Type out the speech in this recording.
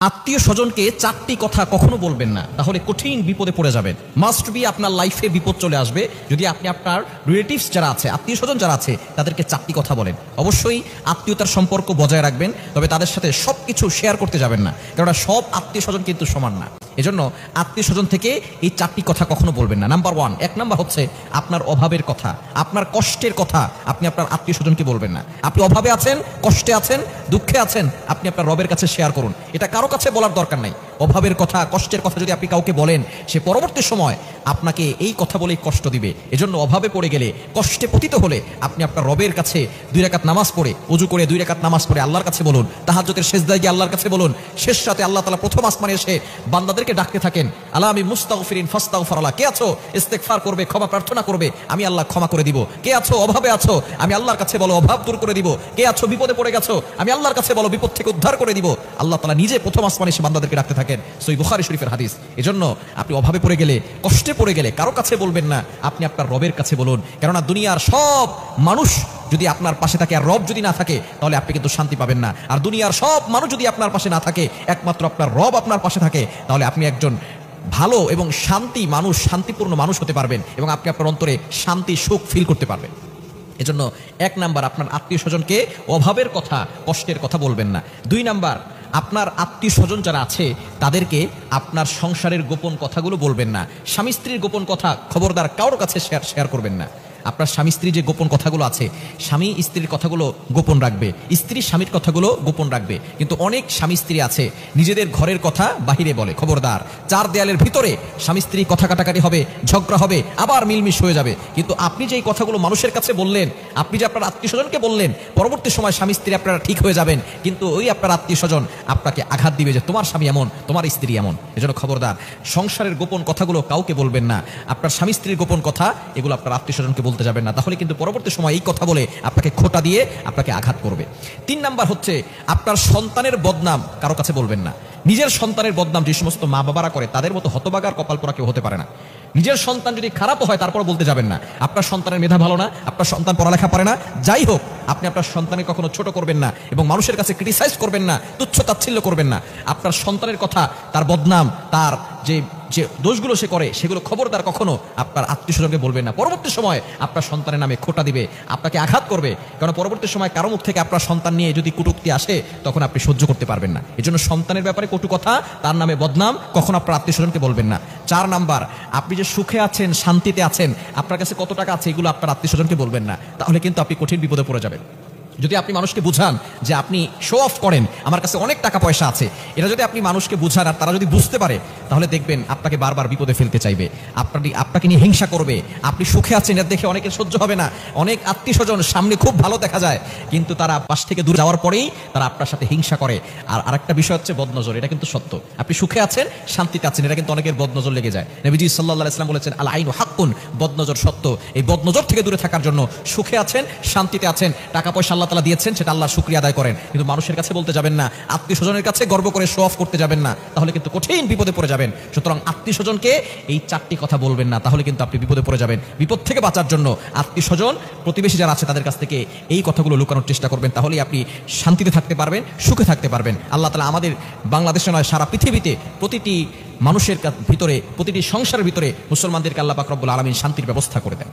আত্মীয় স্বজনকে চারটি কথা কখনো বলবেন না, তাহলে কঠিন বিপদে পড়ে যাবেন। মাস্ট বি আপনার লাইফে বিপদ চলে আসবে যদি আপনি আপনার রিলেটিভস যারা আছে, আত্মীয় স্বজন যারা আছে, তাদেরকে চারটি কথা বলেন। অবশ্যই আত্মীয়তার সম্পর্ক বজায় রাখবেন, তবে তাদের সাথে সব কিছু শেয়ার করতে যাবেন না, কেননা সব আত্মীয় স্বজন কিন্তু সমান না। এজন্য আত্মীয় স্বজন থেকে এই চারটি কথা কখনো বলবেন না। নাম্বার ওয়ান, এক নাম্বার হচ্ছে আপনার অভাবের কথা, আপনার কষ্টের কথা আপনি আপনার আত্মীয় স্বজনকে বলবেন না। আপনি অভাবে আছেন, কষ্টে আছেন, দুঃখে আছেন, আপনি আপনার রবের কাছে শেয়ার করুন। এটা কারো কাছে বলার দরকার নাই। অভাবের কথা, কষ্টের কথা যদি আপনি কাউকে বলেন, সে পরবর্তী সময় আপনাকে এই কথা বলেই কষ্ট দিবে। এজন্য অভাবে পড়ে গেলে, কষ্টে পতিত হলে আপনি আপনার রবের কাছে 2 রাকাত নামাজ পড়ে, ওযু করে 2 রাকাত নামাজ পড়ে আল্লাহর কাছে বলুন। তাহাজ্জুদের সিজদায় গিয়ে আল্লাহর কাছে বলুন। শেষ রাতে আল্লাহ তাআলা প্রথম আসমানে এসে বান্দাদেরকে ডাকতে থাকেন, আলা আমি মুস্তাগফিরিন ফাস্তাগফিরুল্লাহ। কে আছো ইস্তেগফার করবে, ক্ষমা প্রার্থনা করবে, আমি আল্লাহ ক্ষমা করে দিব। কে আছো অভাবে আছো, আমি আল্লাহর কাছে বলো অভাব দূর করে দিব। কে আছো বিপদে পড়ে গেছো, আমি আল্লাহর কাছে বলো বিপদ থেকে উদ্ধার করে দিব। আল্লাহ তাআলা নিজে প্রথম আসমানে এসে বান্দাদেরকে ডাকতে থাকেন। সহিহ বুখারী শরীফের হাদিস। এজন্য আপনি অভাবে পড়ে গেলে, কষ্টে পড়ে গেলে কারো কাছে বলবেন না, আপনি আপনার রবের কাছে বলুন। কেননা দুনিয়ার সব মানুষ যদি আপনার পাশে থাকে আর রব যদি না থাকে, তাহলে আপনি কিন্তু শান্তি পাবেন না। আর দুনিয়ার সব মানুষ যদি আপনার পাশে না থাকে, একমাত্র আপনার রব আপনার পাশে থাকে, তাহলে আপনি একজন ভালো এবং শান্তিপূর্ণ মানুষ হতে পারবেন এবং আপনি আপনার অন্তরে শান্তি সুখ ফিল করতে পারবেন। এজন্য 1 নাম্বার, আপনার আত্মীয় স্বজনকে অভাবের কথা, কষ্টের কথা বলবেন না। 2 নাম্বার, আপনার আত্মীয় স্বজন যারা আছে তাদেরকে আপনার সংসারের গোপন কথাগুলো বলবেন না। স্বামী স্ত্রীর গোপন কথা খবরদার কারোর কাছে শেয়ার করবেন না। আপনার স্বামী স্ত্রী যে গোপন কথাগুলো আছে, স্বামী স্ত্রীর কথাগুলো গোপন রাখবে, স্ত্রী স্বামীর কথাগুলো গোপন রাখবে। কিন্তু অনেক স্বামী স্ত্রী আছে নিজেদের ঘরের কথা বাহিরে বলে। খবরদার, 4 দেয়ালের ভিতরে স্বামী স্ত্রী কথা কাটাকাটি হবে, ঝগড়া হবে, আবার মিলমিশ হয়ে যাবে। কিন্তু আপনি যে এই কথাগুলো মানুষের কাছে বললেন, আপনি যে আপনার আত্মীয় স্বজনকে বললেন, পরবর্তী সময় স্বামী স্ত্রী আপনারা ঠিক হয়ে যাবেন, কিন্তু ওই আপনার আত্মীয় স্বজন আপনাকে আঘাত দিবে যে তোমার স্বামী এমন, তোমার স্ত্রী এমন। এজন্য খবরদার, সংসারের গোপন কথাগুলো কাউকে বলবেন না। আপনার স্বামী স্ত্রীর গোপন কথা এগুলো আপনার আত্মীয় স্বজনকে বলতে যাবেন না, তাহলে কিন্তু পরবর্তী সময় এই কথা বলে আপনাকে খোঁটা দিয়ে আপনাকে আঘাত করবে। 3 নাম্বার হচ্ছে আপনার সন্তানের বদনাম কারো কাছে বলবেন না। নিজের সন্তানের বদনাম যে সমস্ত মা বাবারা করে, তাদের মতো হতবাগার কপাল পোড়া কেউ হতে পারে না। নিজের সন্তান যদি খারাপও হয় তারপর বলতে যাবেন না। আপনার সন্তানের মেধা ভালো না, আপনার সন্তান পড়ালেখা পারে না, যাই হোক, আপনি আপনার সন্তানের কখনো ছোট করবেন না এবং মানুষের কাছে ক্রিটিসাইজ করবেন না, তুচ্ছ তাচ্ছিল্য করবেন না। আপনার সন্তানের কথা, তার বদনাম, তার যে দোষগুলো সে করে, সেগুলো খবরদার কখনো আপনার আত্মীয় স্বজনকে বলবেন না। পরবর্তী সময় আপনার সন্তানের নামে খোঁটা দিবে, আপনাকে আঘাত করবে। কারণ পরবর্তী সময় কারো মুখ থেকে আপনার সন্তান নিয়ে যদি কটূক্তি আসে, তখন আপনি সহ্য করতে পারবেন না। এজন্য সন্তানের ব্যাপারে কটু কথা, তার নামে বদনাম কখনো আপনার আত্মীয় স্বজনকে বলবেন না। 4 নাম্বার, আপনি যে সুখে আছেন, শান্তিতে আছেন, আপনার কাছে কত টাকা আছে, এগুলো আপনার আত্মীয় স্বজনকে বলবেন না, তাহলে কিন্তু আপনি কঠিন বিপদে পড়ে যাবেন। যদি আপনি মানুষকে বুঝান যে আপনি শো অফ করেন, আমার কাছে অনেক টাকা পয়সা আছে, এটা যদি আপনি মানুষকে বুঝান আর তারা যদি বুঝতে পারে, তাহলে দেখবেন আপনাকে বারবার বিপদে ফেলতে চাইবে, আপনাকে নিয়ে হিংসা করবে। আপনি সুখে আছেন এটা দেখে অনেকের সহ্য হবে না। অনেক আত্মীয় স্বজন সামনে খুব ভালো দেখা যায়, কিন্তু তারা পাশ থেকে দূরে যাওয়ার পরেই তারা আপনার সাথে হিংসা করে। আর আরেকটা বিষয় হচ্ছে বদনজর, এটা কিন্তু সত্য। আপনি সুখে আছেন, শান্তিতে আছেন, এটা কিন্তু অনেকের বদনজর লেগে যায়। নবীজি সাল্লাল্লাহু আলাইহি ওয়াসাল্লাম বলেছেন, আল আইনু হাক্কুন, বদনজর সত্য। এই বদনজর থেকে দূরে থাকার জন্য সুখে আছেন, শান্তিতে আছেন, টাকা পয়সা আল্লাহ তাআলা দিয়েছেন, সেটা আল্লাহ শুকরিয়া আদায় করেন, কিন্তু মানুষের কাছে বলতে যাবেন না, আত্মীয় স্বজনের কাছে গর্ব করে শো অফ করতে যাবেন না, তাহলে কিন্তু কঠিন বিপদে পড়ে যাবেন। সুতরাং আত্মীয় স্বজনকে এই 4টি কথা বলবেন না, তাহলে কিন্তু আপনি বিপদে পড়ে যাবেন। বিপদ থেকে বাঁচার জন্য আত্মীয় স্বজন, প্রতিবেশী যারা আছে তাদের কাছ থেকে এই কথাগুলো লুকানোর চেষ্টা করবেন, তাহলেই আপনি শান্তিতে থাকতে পারবেন, সুখে থাকতে পারবেন। আল্লাহ তাআলা আমাদের বাংলাদেশে নয়, সারা পৃথিবীতে প্রতিটি মানুষের ভিতরে, প্রতিটি সংসারের ভিতরে মুসলমানদেরকে আল্লাহ পাক রব্বুল আলামিন শান্তির ব্যবস্থা করে দেন।